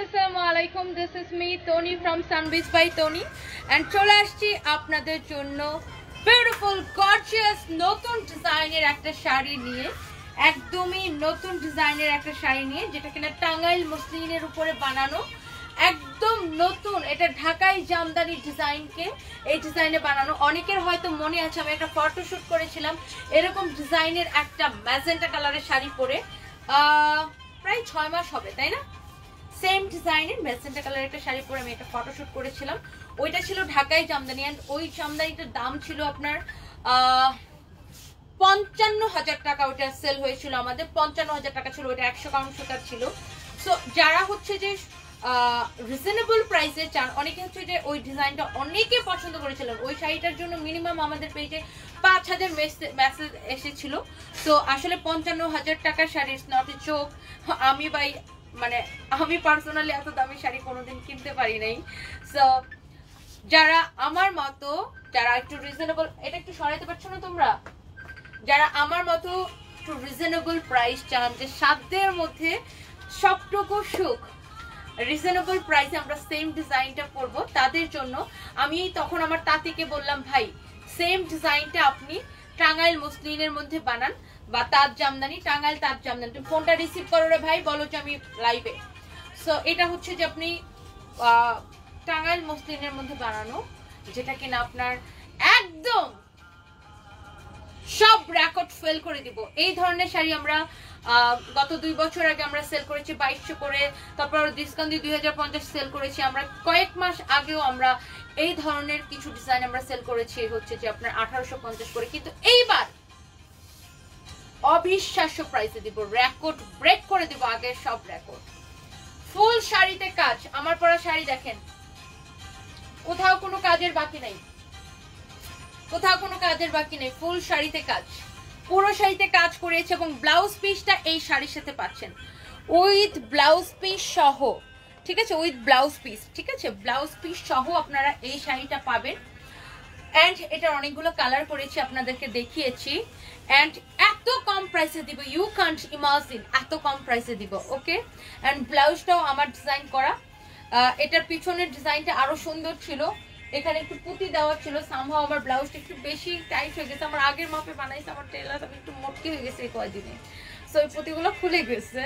Assalamualaikum. This is me Tony from Sunbees by Tony and চলে আসছি আপনাদের জন্য beautiful gorgeous নতুন ডিজাইনের একটা শাড়ি নিয়ে একদমই নতুন ডিজাইনের একটা শাড়ি নিয়ে যেটা কিনা টাঙ্গাইল মসলিনের উপরে বানানো একদম নতুন এটা ঢাকাই জামদানি ডিজাইনকে এই ডিজাইনে বানানো অনেকের হয়তো মনে আছে আমি একটা ফটোশুট করেছিলাম এরকম ডিজাইনের একটা ম্যাজেন্টা কালারের শাড়ি পরে প্রায় 6 মাস হবে তাই না সেম ডিজাইনের ম্যাজেন্টা কালারের একটা শাড়ি পরে আমি একটা ফটোশুট করেছিলাম ওইটা ছিল ঢাকাই জামদানি এন্ড ওই জামদানিটার দাম ছিল আপনার ৫৫,০০০ টাকা ওটা সেল হয়েছিল আমাদের ৫৫,০০০ টাকা ছিল ওটা ১০০ কাউন্ট সুতার ছিল সো যারা হচ্ছে যে রিজনেবল প্রাইসে চান অনেকে হচ্ছে যে ওই ডিজাইনটা অনেকে পছন্দ করেছিলেন ওই শাড়িটার জন্য মিনিমাম আমাদের পেজে ৫,০০০ মেসেজ এসেছিল সো আসলে ৫৫,০০০ টাকার sari it's not a joke আমি ভাই মানে আমি পার্সোনালি এত দামি শাড়ি কোনোদিন কিনতে পারি নাই সো যারা আমার মতো যারা একটু রিজনেবল এটা একটু সরাইতে পারছো না তোমরা যারা আমার মতো একটু রিজনেবল প্রাইস চান যে সাধ্যের মধ্যে সবটুকু সুখ রিজনেবল প্রাইসে আমরা সেম ডিজাইনটা পরবো তাদের জন্য আমি তখন আমার তাঁতিকে বললাম ভাই সেম ডিজাইনটা আপনি টাঙ্গাইল মসলিনের মধ্যে বানান বা তাঁত জামদানি টাঙ্গাইল তাঁত জামদানি তুমি ফোনটা রিসিভ করো রে ভাই বলো যে আমি লাইভে সো এটা হচ্ছে যে আপনি টাঙ্গাইল মসলিনের মধ্যে বানানো যেটা কিনা আপনার একদম সব রেকর্ড ফেল করে দিব এই ধরনের শাড়ি আমরা গত 2 বছর আগে আমরা সেল করেছি 2200 করে তারপর ডিসকাউন্ট দিয়ে 2050 সেল করেছি আমরা কয়েক মাস আগেও আমরা এই ধরনের কিছু ডিজাইন আমরা সেল করেছি হচ্ছে যে আপনার 1850 করে কিন্তু এইবার অবিশ্বাস্য প্রাইসে দিব রেকর্ড ব্রেক করে দিব আগের সব রেকর্ড ফুল শাড়িতে কাজ আমার পরা শাড়ি দেখেন কোথাও কোনো কাজের বাকি নাই কোথাও কোনো কাজের বাকি নেই ফুল শাড়িতে কাজ পুরো শাড়িতে কাজ করেছে এবং ব্লাউজ পিসটা এই শাড়ির সাথে পাচ্ছেন উইথ ব্লাউজ পিস সহ ঠিক আছে উইথ ব্লাউজ পিস ঠিক আছে ব্লাউজ পিস সহ আপনারা এই শাড়িটা পাবেন এন্ড এটা অনেকগুলো কালার করেছি আপনাদেরকে দেখিয়েছি এন্ড এত কম প্রাইসে দিব ইউ কান্ট ইমাজিন এত কম প্রাইসে দিব ওকে এন্ড ব্লাউজটাও আমার ডিজাইন করা এটার পিছনের ডিজাইনটা আরো সুন্দর ছিল এখানে একটু পুঁতি দেওয়া ছিল সামহাও আমার ব্লাউজটা একটু বেশি টাইট হয়ে গেছে আমার আগের মাপে বানাইছে আমার টেলার আমি একটু মোটকি হয়ে গেছে এই কয়দিনে সো এই পুঁতিগুলো খুলে গেছে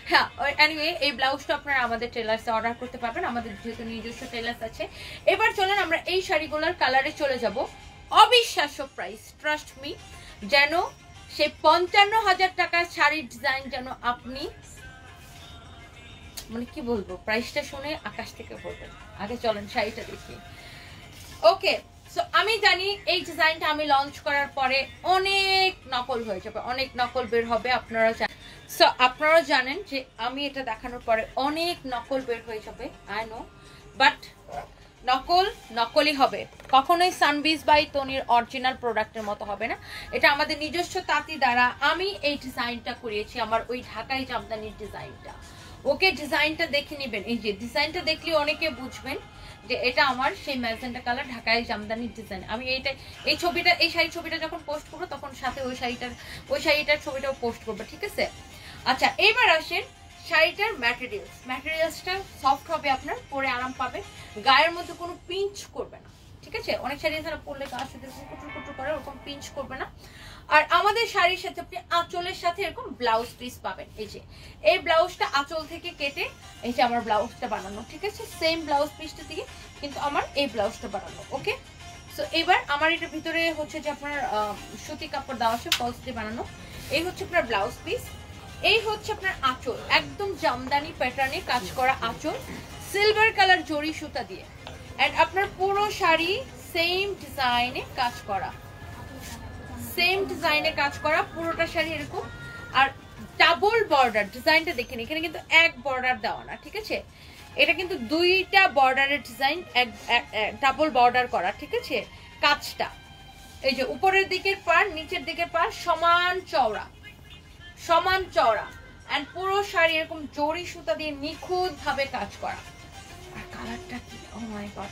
হ্যাঁ এনিওয়ে এই ব্লাউজটা আপনারা আমাদের টেলার্সে অর্ডার করতে পারবেন আমাদের যেহেতু নিজস্ব টেলার্স আছে এবার চলেন আমরা এই শাড়িগুলোর কালারে চলে যাব অবিশ্বাস্য প্রাইস ট্রাস্ট মি যেন সেই ৫৫,০০০ টাকার শাড়ির ডিজাইন যেন আপনি মানে কি বলবো প্রাইসটা শুনে আকাশ থেকে পড়বেন আগে চলেন শাড়িটা দেখি ওকে সো আমি জানি এই ডিজাইনটা আমি লঞ্চ করার পরে অনেক নকল হয়ে যাবে অনেক নকল বের হবে আপনারা সো আপনারা জানেন যে আমি এটা দেখানোর পরে অনেক নকল বের হয়ে যাবে আই নো বাট নকল নকলই হবে কখনোই সানবিজ বাই তনির অরিজিনাল প্রোডাক্টের মতো হবে না এটা আমাদের নিজস্ব তাঁতি দ্বারা আমি এই ডিজাইনটা করিয়েছি আমার ওই ঢাকাই জামদানির ডিজাইনটা ওকে ডিজাইনটা দেখে নেবেন এই যে ডিজাইনটা দেখলে অনেকে বুঝবেন যে এটা আমার সেই ম্যাজেন্টা কালার ঢাকায় জামদানির ডিজাইন আমি এই ছবিটা এই শাড়ির ছবিটা যখন পোস্ট করবো তখন সাথে ওই শাড়িটার ছবিটাও পোস্ট করবো ঠিক আছে আচ্ছা এবার আসেন শাড়িটার ম্যাটেরিয়ালসটা সফট হবে আপনার পরে আরাম পাবেন গায়ের মধ্যে কোনো পিঞ্চ করবে না ঠিক আছে অনেক শাড়ি এছাড়া পরলে গা সাথে কুটুর কুটুর করে ওরকম পিঞ্চ করবে না আর আমাদের শাড়ির সাথে আপনি আঁচলের সাথে এরকম ব্লাউজ পিস পাবেন এই যে এই ব্লাউজটা আঁচল থেকে কেটে এই যে আমার ব্লাউজটা বানানো ঠিক আছে সেম ব্লাউজ পিসটা থেকে কিন্তু আমার এই ব্লাউজটা বানানো ওকে সো এবার আমার এটার ভিতরে হচ্ছে যে আপনার সুতি কাপড় দেওয়া আছে ফলস দিয়ে বানানো এই হচ্ছে আপনার ব্লাউজ পিস এই হচ্ছে আপনার আঁচল একদম জামদানি প্যাটার্নে কাজ করা আঁচল সিলভার কালার জরি সুতা দিয়ে এন্ড আপনার পুরো শাড়ি সেম ডিজাইনে কাজ করা পুরোটা শাড়ি এরকম আর ডাবল বর্ডার ডিজাইনটা দেখেন এখানে কিন্তু এক বর্ডার দেওয়া না ঠিক আছে এটা কিন্তু 2টা বর্ডারের ডিজাইন ডাবল বর্ডার করা ঠিক আছে কাজটা এই যে উপরের দিকের পার নিচের দিকের পার সমান চওড়া এন্ড পুরো শাড়ি এরকম জরি সুতা দিয়ে নিখুঁত ভাবে কাজ করা আর কালারটা কি ও মাই গড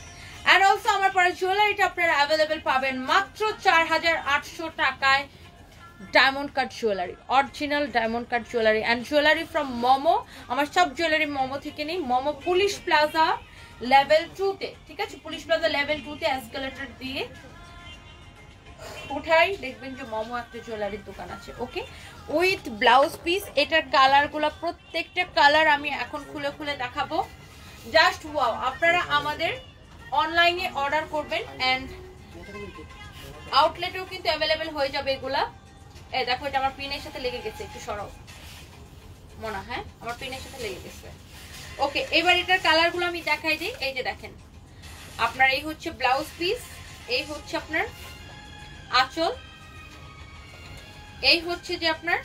এন্ড অলসো আমার পরে জুয়েলারিটা আপনারা अवेलेबल পাবেন মাত্র 4,800 টাকায় diamond cut jewellery, original diamond cut jewellery and jewellery from momo. আমার সব জুয়েলারি মোমো থেকে নেই, মোমো পুলিশ প্লাজা লেভেল 2-তে, ঠিক আছে? পুলিশ প্লাজা লেভেল 2-তে এসকেলেটর দিয়ে উঠাই দেখবেন যে মোমো একটা জুয়েলারির দোকান আছে। ওকে, উইথ ব্লাউজ পিস। এটার কালারগুলো প্রত্যেকটা কালার আমি এখন খুলে খুলে দেখাবো। Just wow! আপনারা আমাদের অনলাইনে অর্ডার করবেন অ্যান্ড আউটলেটেও কিন্তু অ্যাভেলেবেল হয়ে যাবে এগুলা। এই দেখো, এটা আমার পিনের সাথে লেগে গেছে, একটু সরাও মনে, হ্যাঁ আমার পিনের সাথে লেগে গেছে। ওকে, এবার এটার কালারগুলো আমি দেখাই দিই। এই যে দেখেন, আপনার এই হচ্ছে ব্লাউজ পিস, এই হচ্ছে আপনার আঁচল, এই হচ্ছে যে আপনার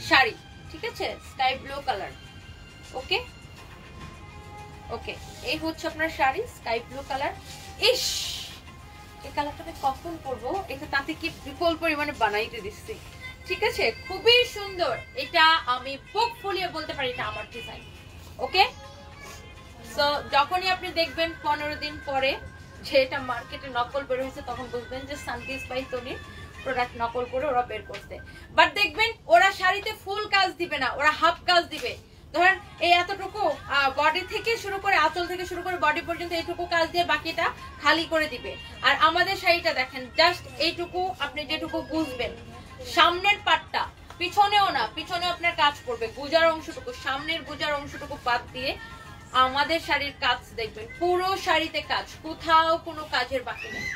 শাড়ি, ঠিক আছে? Sky blue colour. Okay okay, এই হচ্ছে আপনার শাড়ি স্কাই ব্লু কালার। ইস, এই কালারটাকে কখন করবো, এটা তাতে কি বিপুল পরিমাণে বানাইতে দিচ্ছি, ঠিক আছে? খুবই সুন্দর। এটা আমি বুক ফুলিয়ে বলতে পারি এটা আমার ডিজাইন। ওকে, সো যখনই আপনি দেখবেন 15 দিন পরে যে এটা মার্কেটে নকল বের হয়েছে, তখন বুঝবেন যে সানপিস বাই তনির প্রোডাক্ট নকল করে ওরা বের করতে। বাট দেখবেন ওরা শাড়িতে ফুল কাজ দিবে না, ওরা হাফ কাজ দিবে। ধরেন এই এতটুকু বডি থেকে শুরু করে, আঁচল থেকে শুরু করে বডি পর্যন্ত এইটুকু কাজ দিয়ে বাকিটা খালি করে দিবে। আর আমাদের শাড়িটা দেখেন, জাস্ট এইটুকু আপনি যেটুকু বুঝবেন, সামনের পাটটা, পিছনেও না, পিছনেও আপনার কাজ করবে, গুজার অংশটুকু, সামনের গুজার অংশটুকু বাদ দিয়ে আমাদের শাড়ির কাজ দেখবেন, পুরো শাড়িতে কাজ, কোথাও কোনো কাজের বাকি নেই,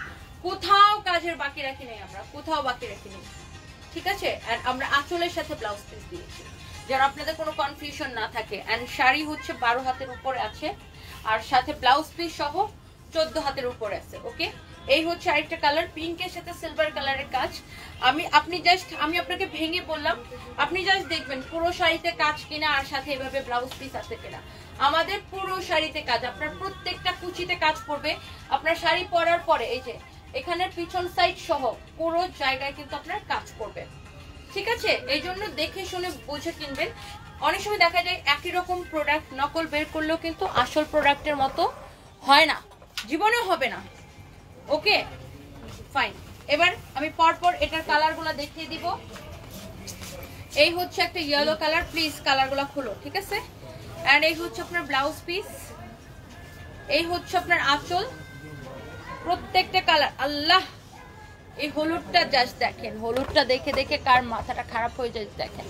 কোথাও কাজের বাকি রাখি নেই, আমরা কোথাও বাকি রাখি নেই, ঠিক আছে? আর আমরা আঁচলের সাথে ব্লাউজ পিস দিয়েছি, যেন আপনাদের কোনো কনফিউশন না থাকে। এন্ড শাড়ি হচ্ছে 12 হাতের উপরে আছে, আর সাথে ব্লাউজ পিস সহ 14 হাতের উপরে আছে। ওকে, এই হচ্ছে আরেকটা কালার, পিঙ্কের সাথে সিলভার কালারের কাজ। আমি আপনাকে ভেঙে বললাম, আপনি জাস্ট দেখবেন পুরো শাড়িতে কাজ কিনা, আর সাথে এভাবে ব্লাউজ পিস আছে কিনা। আমাদের পুরো শাড়িতে কাজ, আপনার প্রত্যেকটা কুচিতে কাজ করবে। আপনার শাড়ি পরার পরে এই যে এখানে পিছন সাইড সহ পুরো জায়গায় কিন্তু আপনার কাজ করবে, ঠিক আছে? এই জন্য দেখে শুনে বুঝে কিনবেন। অনেক সময় দেখা যায় একই রকম প্রোডাক্ট নকল বের করলেও কিন্তু আসল প্রোডাক্টের মতো হয় না, জীবনেও হবে না। ওকে ফাইন, এবার আমি পরপর এটার কালারগুলো দেখিয়ে দিব। এই হচ্ছে একটা ইয়েলো কালার, প্লিজ কালারগুলো খুলো, ঠিক আছে? এন্ড এই হচ্ছে আপনার ব্লাউজ পিস, এই হচ্ছে আপনার আঁচল, প্রত্যেকটা কালার। আল্লাহ, এই হলুদটা জাস্ট দেখেন, হলুদটা দেখে দেখে কার মাথাটা খারাপ হয়ে যায়। দেখেন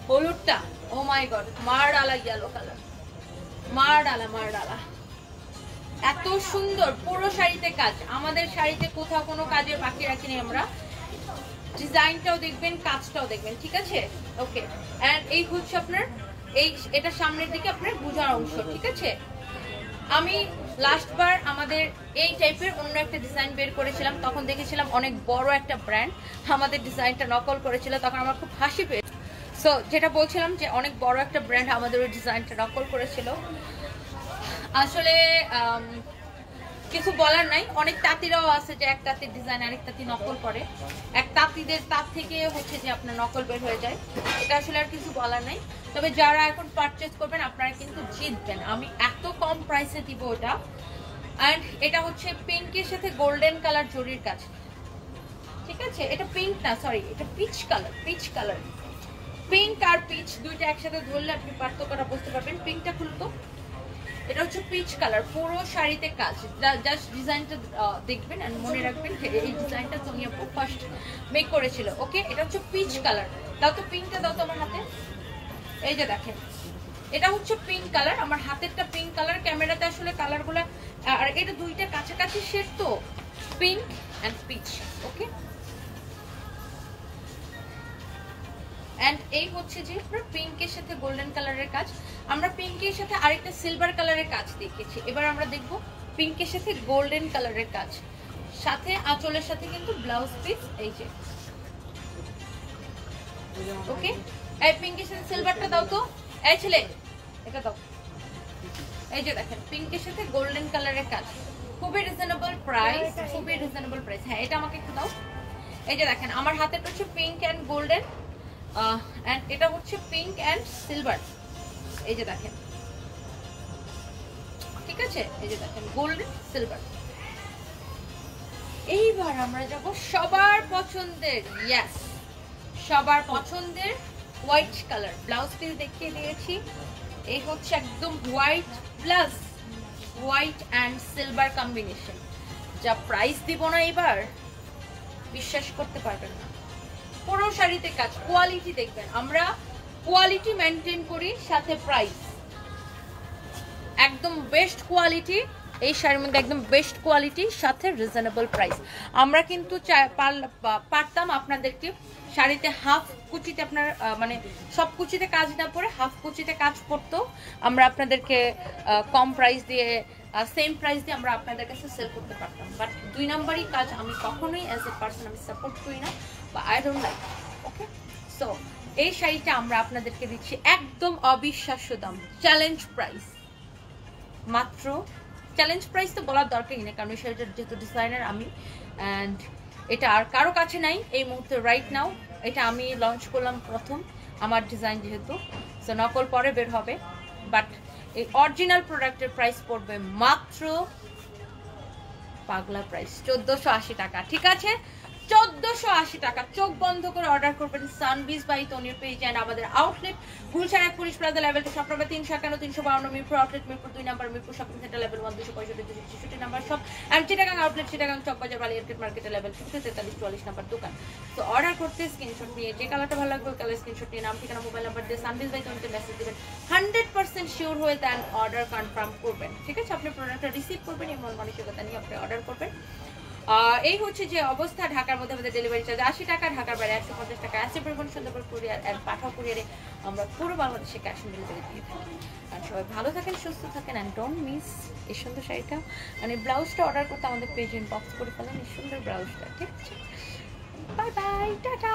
হলুদটা, ও মাই গড, মার ডালা ইয়েলো কালার, মার ডালা, এত সুন্দর। পুরো শাড়িতে কাজ, আমাদের শাড়িতে কোথাও কোনো কাজের বাকি রাখিনি আমরা। ডিজাইনটাও দেখবেন, কাজটাও দেখবেন, ঠিক আছে? ওকে, এন্ড এই হচ্ছে আপনার এটা সামনের দিকে আপনার বুঝার অংশ, ঠিক আছে? আমি লাস্টবার আমাদের এই টাইপের অন্য একটা ডিজাইন বের করেছিলাম, তখন দেখেছিলাম অনেক বড় একটা ব্র্যান্ড আমাদের ডিজাইনটা নকল করেছিল, তখন আমার খুব হাসি পেয়েছে। সো যেটা বলছিলাম যে অনেক বড় একটা ব্র্যান্ড আমাদের ওই ডিজাইনটা নকল করেছিল। আসলে কিছু বলার নাই, অনেক তাঁতিরাও আছে যে এক তাঁতির ডিজাইন আরেক তাঁতি নকল করে, এক তাঁতিদের তাঁত থেকে হচ্ছে যে আপনার নকল বের হয়ে যায়। এটা আসলে আর কিছু বলার নাই। তবে যারা এখন পারচেজ করবেন আপনারা কিন্তু জিতবেন, আমি এত কম প্রাইসে দিব ওটা। অ্যান্ড এটা হচ্ছে পিঙ্কের সাথে গোল্ডেন কালার জরির কাজ, ঠিক আছে? এটা পিঙ্ক না, সরি, এটা পিচ কালার, পিঙ্ক আর পিচ দুইটা একসাথে ধরলে আপনি পার্থক্যটা বুঝতে পারবেন। পিঙ্কটা খুলতো, এটা হচ্ছে পিচ কালার, পুরো শাড়িতে কাজ। জাস্ট ডিজাইনটা দেখবেন আর মনে রাখবেন এই ডিজাইনটা সোনিয়া আপু ফার্স্ট মেক করেছিল। ওকে, এটা হচ্ছে পিচ কালার। দাও তো পিঙ্কটা, দাও তো আমার হাতে। এই যে দেখেন, এটা হচ্ছে পিঙ্ক কালার, আমার হাতেরটা পিঙ্ক কালার, ক্যামেরাতে আসলে কালারগুলো, আর এটা দুইটা কাছাকাছি শেড তো, pink and peach. Okay, and এই হচ্ছে যে পুরো পিঙ্কের সাথে গোল্ডেন কালারের কাজ। আমরা পিঙ্কের সাথে আরেকটা সিলভার কালারের কাজ দেখেছি, এবার আমরা দেখব পিঙ্কের সাথে গোল্ডেন কালারের কাজ, সাথে আঁচলের সাথে কিন্তু ব্লাউজ পিস। এই যে ওকে, এই পিঙ্কের সাথে সিলভারটা দাও তো, এই ছেলে এটা দাও। এই যে দেখেন পিঙ্কের সাথে গোল্ডেন কালারের কাজ, খুবই রিজনেবল প্রাইস, খুবই রিজনেবল প্রাইস। হ্যাঁ, এটা আমাকে একটু দাও। এই যে দেখেন আমার হাতেটা হচ্ছে পিঙ্ক এন্ড গোল্ডেন, এন্ড এটা হচ্ছে পিঙ্ক এন্ড সিলভার। এই যে দেখেন, ঠিক আছে? এই যে দেখেন গোল্ডেন সিলভার। এইবার আমরা যাব সবার পছন্দের, ইয়েস, সবার পছন্দের হোয়াইট কালার, ব্লাউজ পিস দেখিয়ে দিয়েছি। এই হচ্ছে একদম white plus white and silver combination. যা প্রাইস দিব না এবার বিশ্বাস করতে পারবেন না। পুরো শাড়িতে কাজ, কোয়ালিটি দেখবেন, আমরা কোয়ালিটি মেনটেন করি, সাথে প্রাইস একদম বেস্ট কোয়ালিটি। এই শাড়ির মধ্যে একদম বেস্ট কোয়ালিটি, সাথে রিজনেবল প্রাইস। আমরা কিন্তু পারতাম আপনাদেরকে শাড়িতে হাফ কুচিতে আপনার মানে সব কুচিতে কাজ না পরে হাফ কুচিতে কাজ করতো, আমরা আপনাদেরকে কম প্রাইস দিয়ে সেম প্রাইস দিয়ে আমরা আপনাদের কাছে সেল করতে পারতাম। বাট 2 নাম্বারই কাজ আমি কখনোই অ্যাজ এ পার্সন আমি সাপোর্ট করি না, বা I don't like. Okay, so এই শাড়িটা আমরা আপনাদেরকে দিচ্ছি একদম অবিশ্বাস্য দাম, চ্যালেঞ্জ প্রাইস। মাত্র চ্যালেঞ্জ প্রাইস তো বলার দরকারই নেই, কারণ এই শাড়িটার যেহেতু ডিজাইনার আমি, অ্যান্ড এটা আর কারো কাছে নাই এই মুহূর্তে রাইট নাও। এটা আমি লঞ্চ করলাম প্রথম, আমার ডিজাইন যেহেতু, সো নকল পরে বের হবে। বাট এই অরিজিনাল প্রোডাক্টের প্রাইস পড়বে মাত্র পাগলা প্রাইস 1480 টাকা। ঠিক আছে, 1480 টাকা। চোখ বন্ধ করে অর্ডার করবেন সানবিজ বাই তনির পেজ এন্ড আমাদের আউটলেট গুলশান এক পুলিশ প্লাজা লেভেল 2 শপ নম্বর 351 352 Mirpur outlet, Mirpur 2 number, Mirpur shopping centre level 1 265 266 number shop, and Chittagong outlet Chittagong Chawkbazar বালিয়ারকেট মার্কেটে লেভেল 2 43 44 নাম্বার দোকান। তো অর্ডার করতে স্ক্রিনশট নিয়ে যে কালারটা ভালো লাগবে কালার স্ক্রিনশট নিয়ে নাম ঠিকানা মোবাইল নাম্বার দিয়ে সানবিজ বাই তনিতে মেসেজ দিবেন। 100% শিওর হয়ে দেন অর্ডার কনফার্ম করবেন। ঠিক আছে, আপনি প্রোডাক্টটা রিসিভ করবেন এমন মানসিকতা নিয়ে আপনি অর্ডার করবেন। এই হচ্ছে যে অবস্থা। ঢাকার মধ্যে আমাদের ডেলিভারি চার্জ 80 টাকা, ঢাকার বাইরে 150 টাকা। অ্যাসে পরিবহন সুন্দরবন কুরিয়ার এর পাঠাও কুরিয়ারে আমরা পুরো বাংলাদেশে ক্যাশ অন ডেলিভারি দিয়ে থাকি। আর সবাই ভালো থাকেন, সুস্থ থাকেন, অ্যান্ড ডোন্ট মিস এই সুন্দর শাড়িটা। মানে ব্লাউজটা অর্ডার করতে আমাদের পেজে ইনবক্স করে ফেলেন এই সুন্দর ব্লাউজটা। ঠিক আছে, বাই বাই, টাটা।